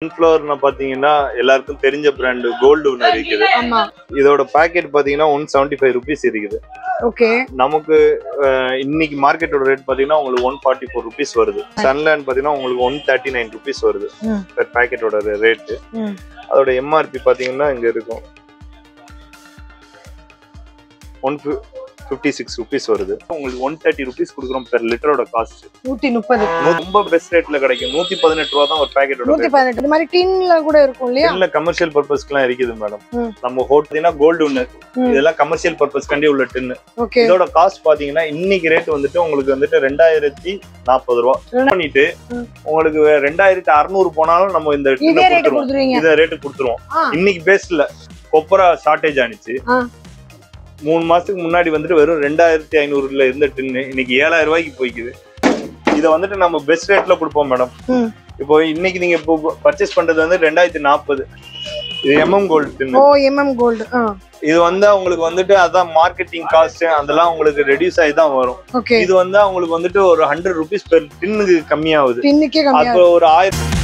சன்ஃப்ளவர்னா பாத்தீங்கன்னா எல்லாருக்கும் தெரிஞ்ச பிராண்ட் கோல்டு ஒன்று இருக்குது. இதோட பாக்கெட் பாத்தீங்கன்னா 175 rupees இருக்குது. ஓகே, நமக்கு இன்னைக்கு மார்க்கெட்டோட ரேட் பாத்தீங்கன்னா உங்களுக்கு 144 rupees வருது. சன்லேண்ட் பாத்தீங்கன்னா உங்களுக்கு 139 rupees வருது பெர் பாக்கெட்டோட ரேட். அதோட எம்ஆர்பி பாத்தீங்கன்னா இங்க இருக்கும் 156 rupees வருது. உங்களுக்கு 130 rupees கொடுக்குறோம் பெர் லிட்டரோட காஸ்ட். 130 ரொம்ப பெஸ்ட் ரேட்ல கிடைக்கும். 118 ரூபா தான் ஒரு பாக்கெட்டோட. 118 இந்த மாதிரி டின்ல கூட இருக்கும் இல்லையா? இல்ல கமர்ஷியல் பர்பஸ்க்குலாம் இருக்குது மேடம். நம்ம ஹோட்டல்னா கோல்டு ஒன்னு, இதெல்லாம் கமர்ஷியல் பர்பஸ் கண்டி உள்ள டின். இதோட காஸ்ட் பாத்தீங்கன்னா இன்னைக்கு ரேட் வந்துட்டு உங்களுக்கு வந்துட்டு 2040 ரூபா பண்ணிட்டு உங்களுக்கு 2600 போனாலும் நம்ம இந்த ரேட்டு கொடுத்துருவோம். இன்னைக்கு பேஸ்ல கொப்பரா ஷார்டேஜ் ஆனிச்சு. 3 மாசத்துக்கு முன்னாடி வந்துட்டு வெறும் 2500 இருந்த டின்னு இன்னைக்கு 7000 ரூபாய்க்கு போய்க்குது. இதை வந்துட்டு நம்ம பெஸ்ட் ரேட்ல கொடுப்போம் மேடம். இப்போ இன்னைக்கு நீங்க இப்போ பர்ச்சேஸ் பண்றது வந்து 2040. இது கோல்டு டின்னு. கோல்டு. இது வந்து உங்களுக்கு வந்துட்டு அதான் மார்க்கெட்டிங் காஸ்ட் அதெல்லாம் உங்களுக்கு ரெடியூஸ் ஆகி தான் வரும். இது வந்து உங்களுக்கு வந்துட்டு ஒரு 100 rupees பெர் டின்னுக்கு கம்மியாகுது. அப்போ ஒரு 1000.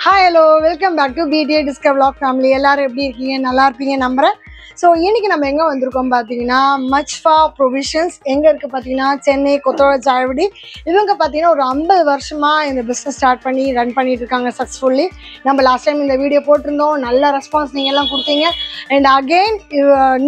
Hi, hello, welcome back to BTA Discover Vlog family. எல்லாரும் எப்படி இருக்கீங்க? நல்லா இருப்பீங்க நம்புறேன். ஸோ இன்னைக்கு நம்ம எங்கே வந்திருக்கோம் பார்த்தீங்கன்னா மச்ஃபா ப்ரொவிஷன்ஸ். எங்கே இருக்குது பார்த்தீங்கன்னா சென்னை கொத்தோட சாவடி. இவங்க பார்த்தீங்கன்னா ஒரு 50 வருஷமாக இந்த பிஸ்னஸ் ஸ்டார்ட் பண்ணி ரன் பண்ணிட்டு இருக்காங்க சக்ஸஸ்ஃபுல்லி. நம்ம லாஸ்ட் டைம் இந்த வீடியோ போட்டிருந்தோம், நல்ல ரெஸ்பான்ஸ் நீங்கள் எல்லாம் கொடுத்தீங்க. அண்ட் அகெயின்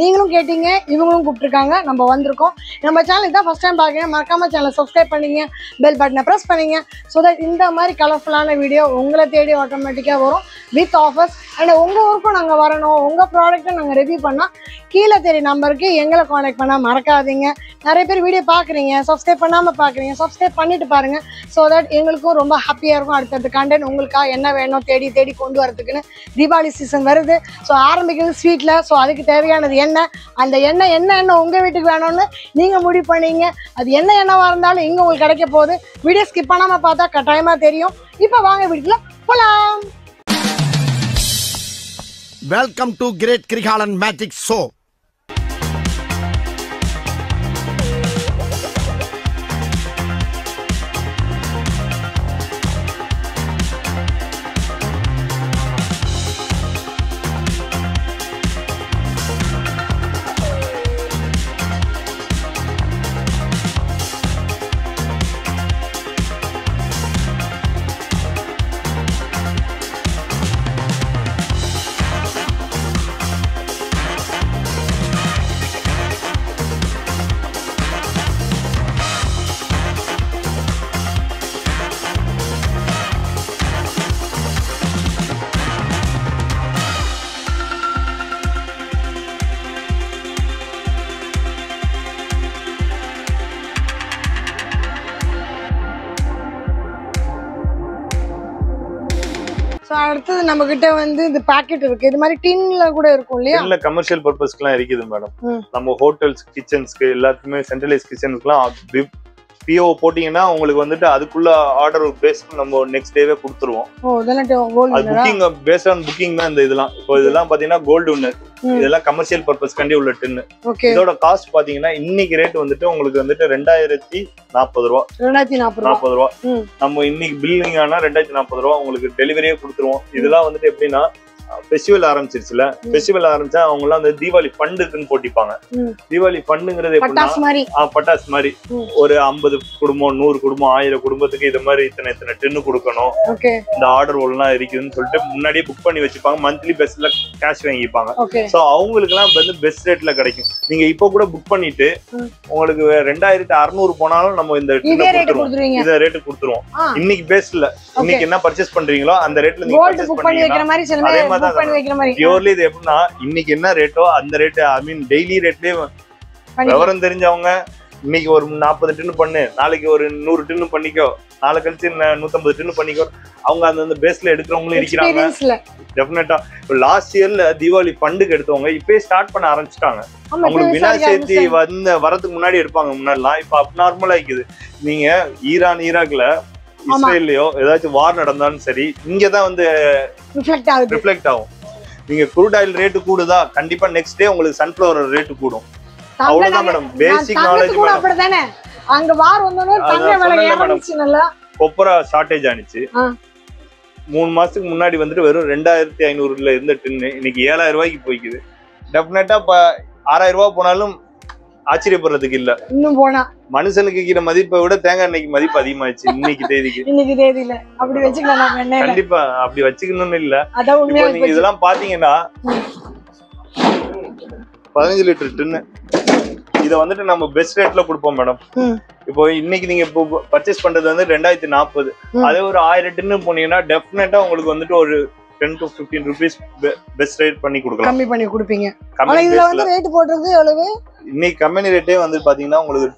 நீங்களும் கேட்டீங்க, இவங்களும் கூப்பிட்டுருக்காங்க. நம்ம வந்திருக்கோம். நம்ம சேனல் தான் ஃபஸ்ட் டைம் பார்க்குறீங்க, மறக்காமல் சேனலை சப்ஸ்கிரைப் பண்ணிங்க, பெல் பட்டனை ப்ரெஸ் பண்ணிங்க. ஸோ தட் இந்த மாதிரி கலர்ஃபுல்லான வீடியோ உங்களை தேடி ஆட்டோமேட்டிக்காக வரும் வித் ஆஃபர்ஸ். அண்ட் உங்கள் ஊருக்கும் நாங்கள் வரணும், உங்கள் ப்ராடக்ட்டை நாங்கள் ரிவ்யூ பண்ணால் கீழே தெரிய நம்பருக்கு எங்களை காண்டாக்ட் பண்ணால் மறக்காதீங்க. நிறைய பேர் வீடியோ பார்க்குறீங்க, சப்ஸ்கிரைப் பண்ணாமல் பார்க்குறீங்க, சப்ஸ்கிரைப் பண்ணிட்டு பாருங்கள். ஸோ தட் எங்களுக்கும் ரொம்ப ஹாப்பியாக இருக்கும். அடுத்தடுத்த கண்டென்ட் உங்களுக்காக என்ன வேணும் தேடி தேடி கொண்டு வரதுக்குன்னு. தீபாவளி சீசன் வருது. ஸோ ஆரம்பிக்கிறது ஸ்வீட்டில். ஸோ அதுக்கு தேவையானது எண்ணெய். அந்த எண்ணெய் என்ன உங்கள் வீட்டுக்கு வேணும்னு நீங்கள் முடிவு பண்ணீங்க. அது என்ன எண்ணெவாக இருந்தாலும் இங்கே உங்களுக்கு கிடைக்க போகுது. வீடியோ ஸ்கிப் பண்ணாமல் பார்த்தா கட்டாயமாக தெரியும். இப்போ வாங்க வீட்டுக்குள்ள போகலாம். Welcome to Great Krigalan Magic Show. So அடுத்தது நம்ம கிட்ட வந்து இந்த பாக்கெட் இருக்கு. இது மாதிரி டின்ல கூட இருக்கும் இல்லையா? இல்ல கமர்ஷியல் பர்பஸ்க்குலாம் இருக்குது மேடம். நம்ம ஹோட்டல்ஸ் கிச்சன்ஸ்க்கு எல்லாத்துக்குமே சென்ட்ரலைஸ் கிச்சனுக்குலாம் PO போட்டீங்கன்னா உங்களுக்கு வந்துட்டு அதுக்குள்ள ஆர்டர் பேஸ் நம்ம நெக்ஸ்ட் டேவே கொடுத்துருவோம். புக்கிங் பேஸ்ட் ஆன் புக்கிங் தான் இந்த இதெல்லாம். இப்போ இதெல்லாம் பாத்தீங்கன்னா கோல்டு ஒன்னு, இதெல்லாம் கமர்ஷியல் பர்பஸ் கண்டி உள்ள டின்னு. இதோட காஸ்ட் பாத்தீங்கன்னா இன்னைக்கு ரேட் வந்துட்டு உங்களுக்கு வந்துட்டு 2040 ரூபா. 2040 ரூபா. நம்ம இன்னைக்கு பில்லிங் ஆனா 2040 ரூபா உங்களுக்கு டெலிவரியே கொடுத்துருவோம். இதெல்லாம் வந்துட்டு எப்படின்னா ஃபெஸ்டிவல் ஆரம்பிச்சிருச்சுல, ஃபெஸ்டிவல் ஆரம்பிச்சா அவங்க எல்லாம் அந்த தீபாவளி ஃபண்டுக்குன்னு போட்டிப்பாங்க. தீபாவளி ஃபண்டுங்கிறது எப்படின்னா பட்டாசு மாதிரி ஒரு 50 குடும்பம் 100 குடும்பம் 1000 குடும்பத்துக்கு இது மாதிரி இத்தனை டின்னு கொடுக்கணும், இந்த ஆர்டர் ஒழுங்கா இருக்குதுன்னு சொல்லிட்டு முன்னாடியே புக் பண்ணி வச்சுப்பாங்க. மந்த்லி பெஸ்ட்ல கேஷ் வாங்கிப்பாங்க. சோ அவங்களுக்கு எல்லாம் வந்து பெஸ்ட் ரேட்ல கிடைக்கும். நீங்க இப்போ கூட புக் பண்ணிட்டு உங்களுக்கு 2600 போனாலும் நம்ம இந்த ரேட்டு கொடுத்துருவோம். இன்னைக்கு பேஸ்ட்ல இன்னைக்கு என்ன பர்ச்சேஸ் பண்றீங்களோ அந்த ரேட்ல நீங்க பர்ச்சேஸ் பண்ணீங்கன்னா பியூர்லி இது எப்படின்னா இன்னைக்கு என்ன ரேட்டோ அந்த ரேட்டு, ஐ மீன் டெய்லி ரேட்லயே விவரம் தெரிஞ்சவங்க இன்னைக்கு ஒரு 40 டின்னு பண்ணு, நாளைக்கு ஒரு 100 டின்னு பண்ணிக்கோ, நாளை கழிச்சு 150 டின்னு பண்ணிக்கோ. அவங்க அந்த பேஸ்ல எடுக்கிறவங்களும் இருக்கிறாங்க. டெஃபினட்டா லாஸ்ட் இயர்ல தீபாவளி ஃபண்டுக்கு எடுத்தவங்க இப்பயே ஸ்டார்ட் பண்ண ஆரம்பிச்சிட்டாங்க. அவங்களுக்கு விநாயகர் சதுர்த்தி வரதுக்கு முன்னாடி எடுப்பாங்க முன்னாடிலாம். இப்ப அப்நார்மலா இருக்குது. நீங்க ஈராக்ல இஸ்ரேல்லயோ ஏதாச்சும் வார் நடந்தாலும் சரி, இங்கதான் வந்து ரிஃப்ளெக்ட் ஆகும். நீங்க க்ரூட் ஆயில் ரேட்டு கூடுதா, கண்டிப்பா நெக்ஸ்ட் டே உங்களுக்கு சன்ஃபிளவர் ரேட்டு கூடும். அவ்வளவுதான் மேடம். பேசிக் நாலேஜ் அப்படிதானே. அங்க வார் வந்தோனே தங்க விலை ஏறிச்சுனல, கொப்பரா ஷார்ட்டேஜ் ஆனிச்சு. 3 மாசத்துக்கு முன்னாடி வந்துட்டு வெறும் 2500ல இருந்த டின்னு இன்னைக்கு 7000 ரூபாய்க்கு போய்க்குது. டெஃபினட்டா 6000 ரூபாய் போனாலும் ஆச்சரியப்படுறதுக்கு இல்ல. இன்னும் போனா மனுஷனுக்கு இருக்கிற மதிப்பை விட தேங்காய் எண்ணெய்க்கு மதிப்பு அதிகமாயிடுச்சு இன்னைக்கு தேதியில. அப்படி வச்சுக்கலாம். கண்டிப்பா அப்படி வச்சுக்கணும்னு இல்ல. நீங்க இதெல்லாம் பாத்தீங்கன்னா 15 லிட்டர் டின்னு இதை வந்துட்டு நம்ம பெஸ்ட் ரேட்ல கொடுப்போம் மேடம். இப்போ இன்னைக்கு நீங்க இப்போ பர்ச்சேஸ் பண்றது வந்து 2040. அதே ஒரு 1000 டின்னு போனீங்கன்னா டெஃபினட்டா உங்களுக்கு வந்துட்டு ஒரு 10 to 15 rupees பெஸ்ட் ரேட் பண்ணி கொடுக்கலாம். கம்மி பண்ணி கொடுப்பீங்க. இதுல வந்து ரேட் போடுறது எவ்வளவு? இன்னைக்கு கம்பெனி ரேட்டே வந்து பாத்தீங்கன்னா உங்களுக்கு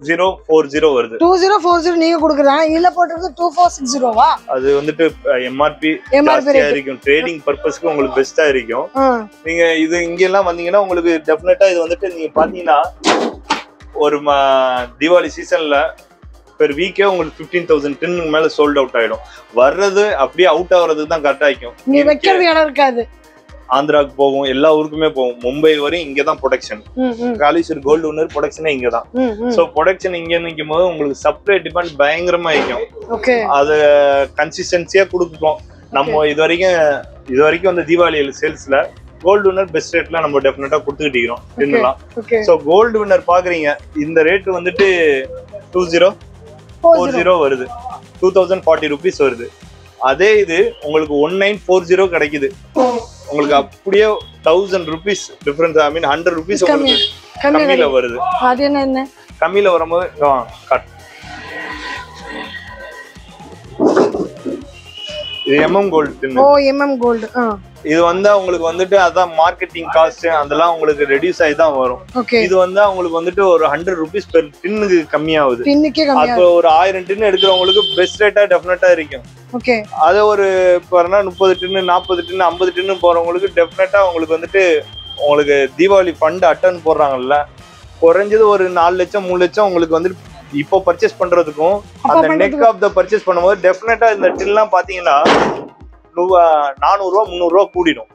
2040 வருது. 2040 நீங்க கொடுக்குறாங்க. இதுல போடுறது 2460வா? அது வந்துட்டு எம்ஆர்பி இருக்கும். ட்ரேடிங் பர்பஸ்க்கு உங்களுக்கு பெஸ்டா இருக்கும். நீங்க இது இங்க எல்லாம் வந்தீங்கன்னா உங்களுக்கு டெஃபினட்டா இது வந்துட்டு நீங்க பாத்தீங்கன்னா ஒரு தீபாவளி சீசன்ல பெர் வீக்கே உங்களுக்கு 15,000 டின்னு மேல சோல்ட் அவுட் ஆயிடும். வர்றது அப்படியே அவுட் ஆகுறதுக்கு தான் கரெக்டா இருக்கும். நீங்க வைக்கிறது இடம் இருக்காது. ஆந்திராவுக்கு போகும், எல்லா ஊருக்குமே போகும். மும்பை வரையும் இங்கதான் ப்ரொடக்ஷன். காலேஸ்வர் கோல்டு வின்னர் ப்ரொடக்ஷனே இங்கதான். சோ ப்ரொடக்ஷன் இங்க நிற்கும் போது உங்களுக்கு சப்ளை டிமாண்ட் பயங்கரமா இருக்கும். அது கன்சிஸ்டன்சியா கொடுக்கும். நம்ம இது வரைக்கும் வந்து தீபாவளி சேல்ஸ்ல கோல்டு வின்னர் பெஸ்ட் ரேட்ல நம்ம டெஃபினட்டா கொடுத்துக்கிட்டு. சோ கோல்டு வின்னர் பாக்குறீங்க, இந்த ரேட் வந்துட்டு 2040 வருது. 2040 rupees வருது. அதே இது உங்களுக்கு 1940 கிடைக்குது. உங்களுக்கு அப்படியே 1000 rupees டிஃபரன்ஸ். ஐ மீன் 100 rupees கம்மியில வருது. அது என்ன கம்மியில வரும்போது இது கோல்டு. கோல்டு இது வந்து உங்களுக்கு வந்துட்டு அதான் மார்க்கெட்டிங் காஸ்ட் அதெல்லாம் உங்களுக்கு ரெடியூஸ் ஆகி தான் வரும். இது வந்து அவங்களுக்கு வந்துட்டு ஒரு 100 rupees பெர் டின்னுக்கு கம்மியாகுது. அப்போ ஒரு 1000 டின்னு எடுக்கிறவங்களுக்கு பெஸ்ட் ரேட்டா டெஃபினட்டா இருக்கும். அது ஒரு 30 டின்னு 40 டின்னு 50 டின்னு போறவங்களுக்கு டெஃபினட்டா உங்களுக்கு வந்துட்டு உங்களுக்கு தீபாவளி ஃபண்ட் அட்டன் போடுறாங்கல்ல, குறைஞ்சது ஒரு 4 லட்சம் 3 லட்சம் உங்களுக்கு வந்துட்டு இப்போ பர்ச்சேஸ் பண்றதுக்கும் அந்த நெக் ஆஃப் த பர்ச்சேஸ் பண்ணும்போது டெஃபினட்டா இந்த டின்லாம் பாத்தீங்கன்னா 400 ரூபா 300 ரூபா கூடிடும்.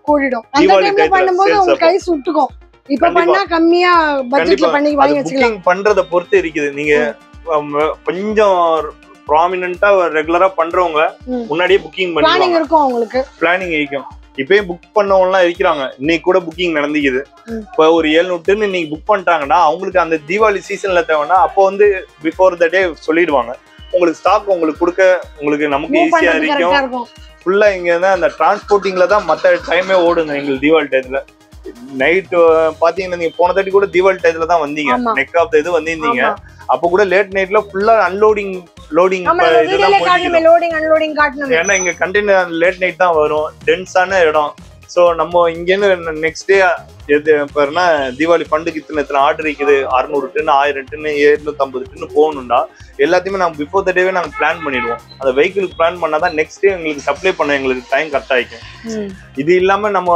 தீபாவளி டைம்ல கை சுட்டுக்கும். இப்ப பண்ணா கம்மியா பட்ஜெட்ல பண்ணி வாங்கி வச்சுக்கலாம். புக்கிங் பண்றத பொறுத்து இருக்குது. நீங்க கொஞ்சம் ப்ராமினென்ட்டா ரெகுலரா பண்றவங்க முன்னாடியே புக்கிங் பண்ணி பிளானிங் இருக்கும். உங்களுக்கு பிளானிங் இருக்கும். இப்பயே புக் பண்ணவங்க எல்லாம் இருக்கிறாங்க. இன்னைக்கு கூட புக்கிங் நடந்துக்குது. இப்ப ஒரு 700 இன்னைக்கு புக் பண்ணிட்டாங்கன்னா அவங்களுக்கு அந்த தீபாவளி சீசன்ல தேவைன்னா அப்போ வந்து பிஃபோர் த டே சொல்லிடுவாங்க. உங்களுக்கு ஸ்டாக் உங்களுக்கு கொடுக்க உங்களுக்கு நமக்கு ஈஸியா இருக்கும். ஃபுல்லா இங்க தான் அந்த டிரான்ஸ்போர்ட்டிங்ல தான் மற்ற டைமே ஓடுங்க. எங்களுக்கு தீபாவளி டயத்துல நைட் பாத்தீங்கன்னா நீங்க போன தாட்டி கூட தீபாவளி டயத்துல தான் வந்தீங்க. நெக் ஆஃப் இது வந்திருந்தீங்க. அப்ப கூட லேட் நைட்ல ஃபுல்லா அன்லோடிங் லோடிங் ஏன்னா இங்க கண்டெய்னர் லேட் நைட் தான் வரும். டென்ஸான இடம். சோ நம்ம இங்கேருந்து நெக்ஸ்ட் டே எது பாருன்னா தீபாவளி ஃபண்டுக்கு இத்தனை ஆர்டர் இருக்குது. 600 டின்னு 1000 டின்னு 750 டின்னு போகணும்னா எல்லாத்தையுமே நாங்கள் பிஃபோர் த டேவே நாங்கள் பிளான் பண்ணிடுவோம். அந்த வெஹிக்கிளுக்கு பிளான் பண்ணாதான் நெக்ஸ்ட் டே எங்களுக்கு சப்ளை பண்ண எங்களுக்கு டைம் கரெக்டாக இருக்கும். இது இல்லாம நம்ம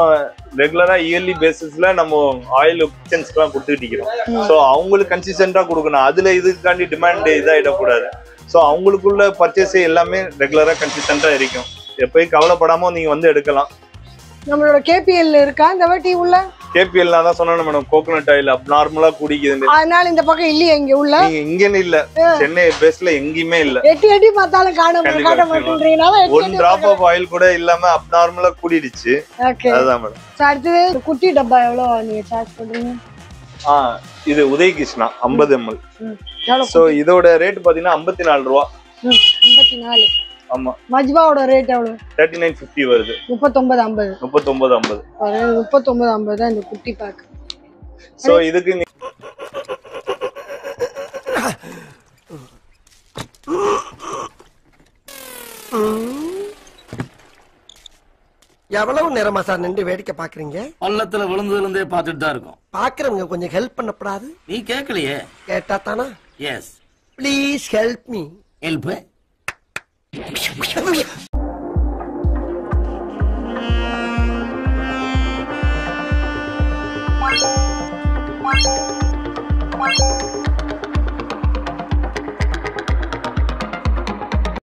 ரெகுலரா இயர்லி பேசிஸ்ல நம்ம ஆயில் கிச்சன்ஸ்க்குலாம் கொடுத்துட்டு இருக்கிறோம். ஸோ அவங்களுக்கு கன்சிஸ்டன்டா கொடுக்கணும். அதுல இதுக்காண்டி டிமாண்ட் இதாகிடக்கூடாது. ஸோ அவங்களுக்குள்ள பர்ச்சேஸ் எல்லாமே ரெகுலரா கன்சிஸ்டன்டா இருக்கும். எப்பயும் கவலைப்படாம நீங்க வந்து எடுக்கலாம். நம்மளோட கேபிஎல் இருக்கா இந்த வாட்டி உள்ள? கேபிஎல் தான் சொன்னேன் மேடம். கோகனட் ஆயில் அப்நார்மலா குடிக்குது. அதனால இந்த பக்கம் இல்லையா இங்க உள்ள? இங்கன்னு இல்ல, சென்னை பேஸ்ல எங்கேயுமே இல்ல. எட்டி பார்த்தாலும் காட்ட மாட்டேன்றீங்கனால ஒரு டிராப் ஆஃப் ஆயில் கூட இல்லாம அப்நார்மலா கூடிடுச்சு. அதுதான் மேடம். அடுத்தது குட்டி டப்பா எவ்வளவு நீங்க சார்ஜ் பண்றீங்க? இது உதய் கிருஷ்ணா 50 ml. சோ இதோட ரேட் பாத்தீங்கன்னா 54 ரூபா. 54. ஆமா. மஜ்பாவோட ரேட் எவ்வளவு? 3950 வருது. 3950. 3950. 3950 தான் இந்த குட்டி பேக். சோ இதுக்கு எவ்வளவு நேரமா சார் நின்று வேடிக்கை பாக்குறீங்க? பள்ளத்துல விழுந்ததுல இருந்தே பாத்துட்டு தான் இருக்கோம். பாக்குறவங்க கொஞ்சம் ஹெல்ப் பண்ணப்படாது. நீ கேட்கலையே. கேட்டா தானா? Yes. Please help me. Help